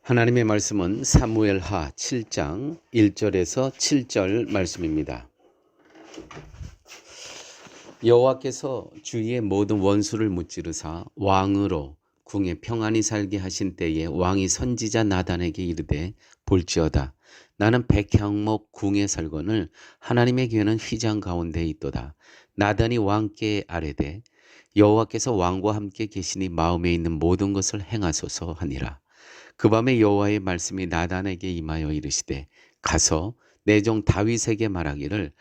하나님의 말씀은 사무엘하 7장 1절에서 7절 말씀입니다. 여호와께서 주위의 모든 원수를 무찌르사 왕으로 궁에 평안히 살게 하신 때에 왕이 선지자 나단에게 이르되 볼지어다 나는 백향목 궁에 살거늘 하나님의 교회는 휘장 가운데 있도다. 나단이 왕께 아뢰되 여호와께서 왕과 함께 계시니 마음에 있는 모든 것을 행하소서 하니라. 그 밤에 여호와의 말씀이 나단에게 임하여 이르시되 가서 내 종 다윗에게 말하기를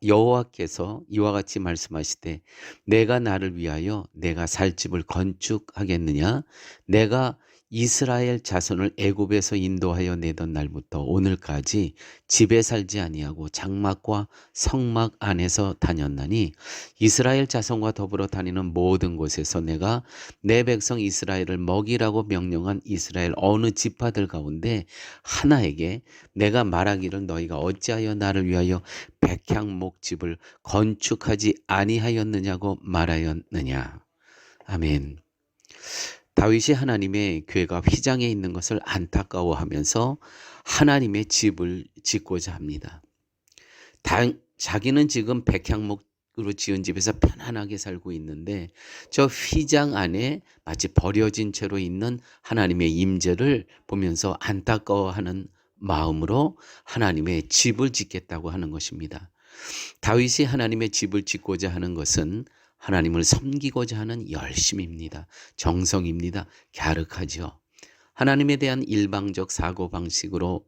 여호와께서 이와 같이 말씀하시되 내가 나를 위하여 내가 살 집을 건축하겠느냐? 내가 이스라엘 자손을 애굽에서 인도하여 내던 날부터 오늘까지 집에 살지 아니하고 장막과 성막 안에서 다녔나니 이스라엘 자손과 더불어 다니는 모든 곳에서 내가 내 백성 이스라엘을 먹이라고 명령한 이스라엘 어느 지파들 가운데 하나에게 내가 말하기를 너희가 어찌하여 나를 위하여 백향목 집을 건축하지 아니하였느냐고 말하였느냐. 아멘. 다윗이 하나님의 교회가 휘장에 있는 것을 안타까워하면서 하나님의 집을 짓고자 합니다. 자기는 지금 백향목으로 지은 집에서 편안하게 살고 있는데 저 휘장 안에 마치 버려진 채로 있는 하나님의 임재를 보면서 안타까워하는 마음으로 하나님의 집을 짓겠다고 하는 것입니다. 다윗이 하나님의 집을 짓고자 하는 것은 하나님을 섬기고자 하는 열심입니다. 정성입니다. 갸륵하죠. 하나님에 대한 일방적 사고방식으로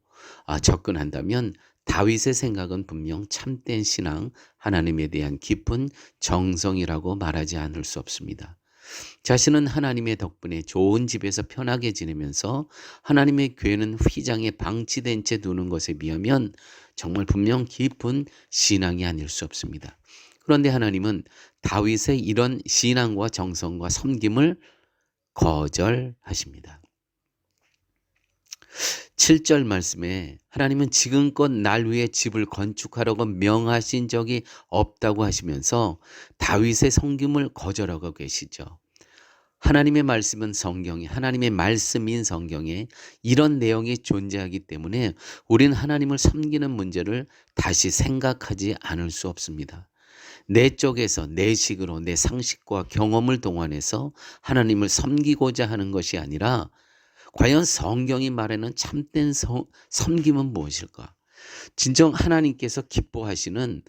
접근한다면 다윗의 생각은 분명 참된 신앙, 하나님에 대한 깊은 정성이라고 말하지 않을 수 없습니다. 자신은 하나님의 덕분에 좋은 집에서 편하게 지내면서 하나님의 교회는 휘장에 방치된 채 두는 것에 비하면 정말 분명 깊은 신앙이 아닐 수 없습니다. 그런데 하나님은 다윗의 이런 신앙과 정성과 섬김을 거절하십니다. 7절 말씀에 하나님은 지금껏 날 위해 집을 건축하라고 명하신 적이 없다고 하시면서 다윗의 섬김을 거절하고 계시죠. 하나님의 말씀은 성경에, 하나님의 말씀인 성경에 이런 내용이 존재하기 때문에 우리는 하나님을 섬기는 문제를 다시 생각하지 않을 수 없습니다. 내 쪽에서 내 식으로 내 상식과 경험을 동원해서 하나님을 섬기고자 하는 것이 아니라 과연 성경이 말하는 참된 섬김은 무엇일까? 진정 하나님께서 기뻐하시는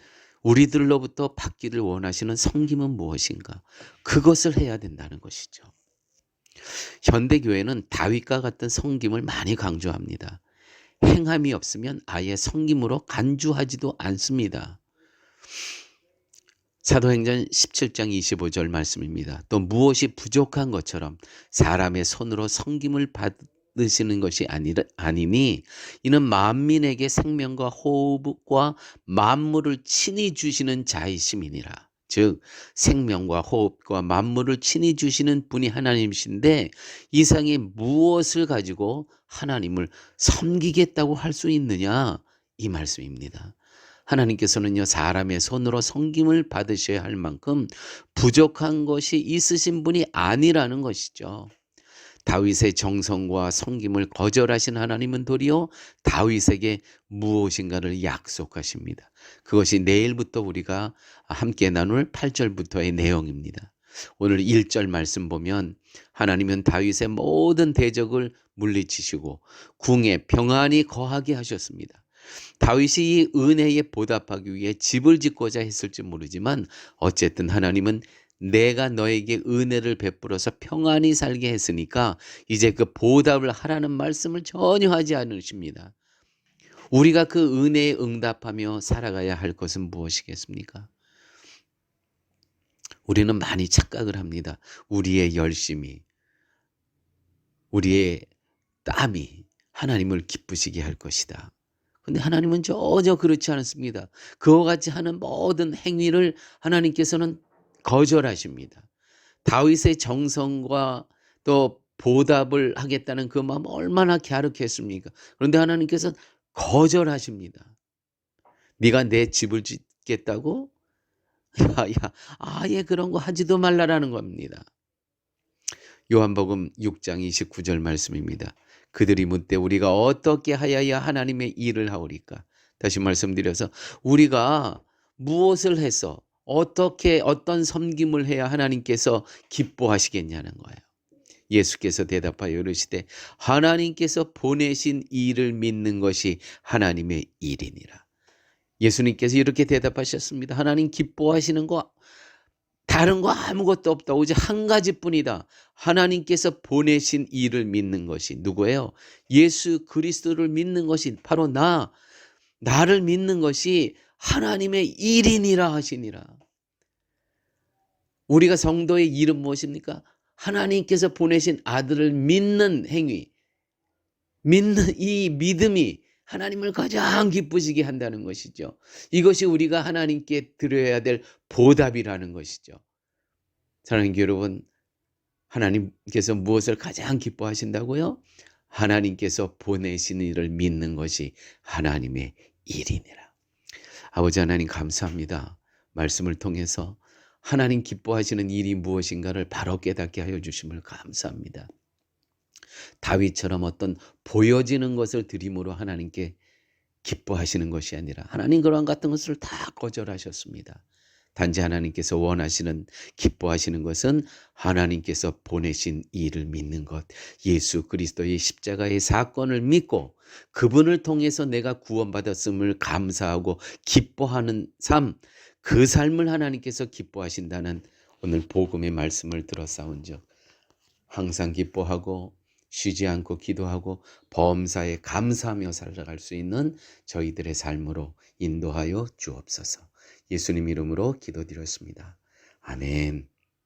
우리들로부터 받기를 원하시는 섬김은 무엇인가? 그것을 해야 된다는 것이죠. 현대교회는 다윗과 같은 섬김을 많이 강조합니다. 행함이 없으면 아예 섬김으로 간주하지도 않습니다. 사도행전 17장 25절 말씀입니다. 또 무엇이 부족한 것처럼 사람의 손으로 섬김을 받으시는 것이 아니니 이는 만민에게 생명과 호흡과 만물을 친히 주시는 자이심이니라. 즉 생명과 호흡과 만물을 친히 주시는 분이 하나님이신데 이 세상에 무엇을 가지고 하나님을 섬기겠다고 할 수 있느냐 이 말씀입니다. 하나님께서는요 사람의 손으로 섬김을 받으셔야 할 만큼 부족한 것이 있으신 분이 아니라는 것이죠. 다윗의 정성과 섬김을 거절하신 하나님은 도리어 다윗에게 무엇인가를 약속하십니다. 그것이 내일부터 우리가 함께 나눌 8절부터의 내용입니다. 오늘 1절 말씀 보면 하나님은 다윗의 모든 대적을 물리치시고 궁에 평안히 거하게 하셨습니다. 다윗이 이 은혜에 보답하기 위해 집을 짓고자 했을지 모르지만 어쨌든 하나님은 내가 너에게 은혜를 베풀어서 평안히 살게 했으니까 이제 그 보답을 하라는 말씀을 전혀 하지 않으십니다. 우리가 그 은혜에 응답하며 살아가야 할 것은 무엇이겠습니까? 우리는 많이 착각을 합니다. 우리의 열심이, 우리의 땀이 하나님을 기쁘시게 할 것이다. 근데 하나님은 전혀 그렇지 않습니다. 그와 같이 하는 모든 행위를 하나님께서는 거절하십니다. 다윗의 정성과 또 보답을 하겠다는 그 마음 얼마나 갸륵했습니까? 그런데 하나님께서는 거절하십니다. 네가 내 집을 짓겠다고? 아예 그런 거 하지도 말라라는 겁니다. 요한복음 6장 29절 말씀입니다. 그들이 묻되 우리가 어떻게 하여야 하나님의 일을 하오리까? 다시 말씀드려서 우리가 무엇을 해서 어떻게 어떤 섬김을 해야 하나님께서 기뻐하시겠냐는 거예요. 예수께서 대답하여 이르시되 하나님께서 보내신 일을 믿는 것이 하나님의 일이니라. 예수님께서 이렇게 대답하셨습니다. 하나님 기뻐하시는 거 다른 거 아무것도 없다. 오직 한 가지뿐이다. 하나님께서 보내신 일을 믿는 것이 누구예요? 예수 그리스도를 믿는 것이 바로 나를 믿는 것이 하나님의 일이니라 하시니라. 우리가 성도의 일은 무엇입니까? 하나님께서 보내신 아들을 믿는 행위, 믿는 이 믿음이 하나님을 가장 기쁘시게 한다는 것이죠. 이것이 우리가 하나님께 드려야 될 보답이라는 것이죠. 사랑하는 여러분, 하나님께서 무엇을 가장 기뻐하신다고요? 하나님께서 보내신 일을 믿는 것이 하나님의 일이니라. 아버지 하나님 감사합니다. 말씀을 통해서 하나님 기뻐하시는 일이 무엇인가를 바로 깨닫게 하여 주심을 감사합니다. 다윗처럼 어떤 보여지는 것을 드림으로 하나님께 기뻐하시는 것이 아니라 하나님 그러한 같은 것을 다 거절하셨습니다. 단지 하나님께서 원하시는 기뻐하시는 것은 하나님께서 보내신 일을 믿는 것, 예수 그리스도의 십자가의 사건을 믿고 그분을 통해서 내가 구원받았음을 감사하고 기뻐하는 삶, 그 삶을 하나님께서 기뻐하신다는 오늘 복음의 말씀을 들었사온즉 항상 기뻐하고 쉬지 않고 기도하고 범사에 감사하며 살아갈 수 있는 저희들의 삶으로 인도하여 주옵소서. 예수님 이름으로 기도드렸습니다. 아멘.